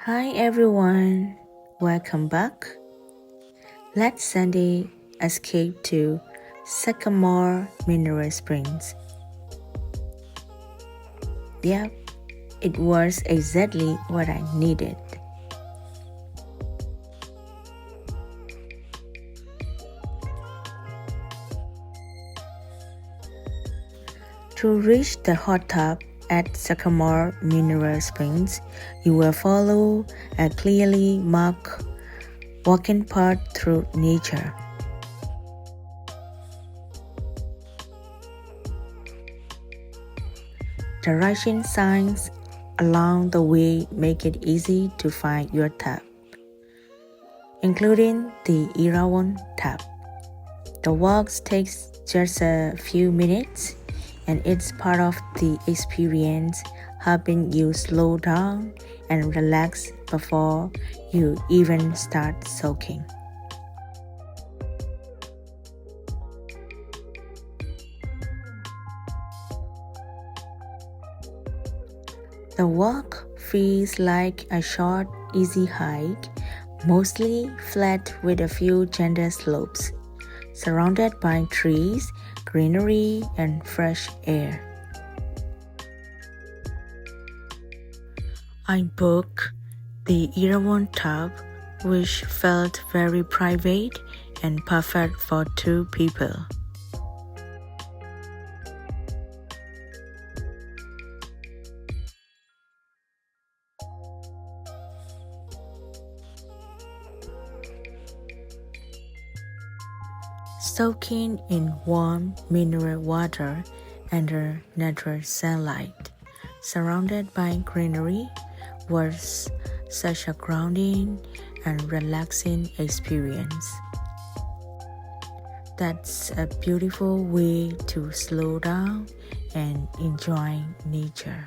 Hi everyone, welcome back. Let's Sunday escape to Sycamore Mineral Springs. Yep, it was exactly what I needed. To reach the hot tub at Sycamore Mineral Springs, you will follow a clearly marked walking path through nature. Direction signs along the way make it easy to find your tub, including the Erawan tub. The walk takes just a few minutes, and it's part of the experience, helping you slow down and relax before you even start soaking. The walk feels like a short, easy hike, mostly flat with a few gentle slopes, surrounded by trees, greenery, and fresh air. I booked the Erawan tub, which felt very private and perfect for 2 people. Soaking in warm mineral water under natural sunlight, surrounded by greenery, was such a grounding and relaxing experience. That's a beautiful way to slow down and enjoy nature.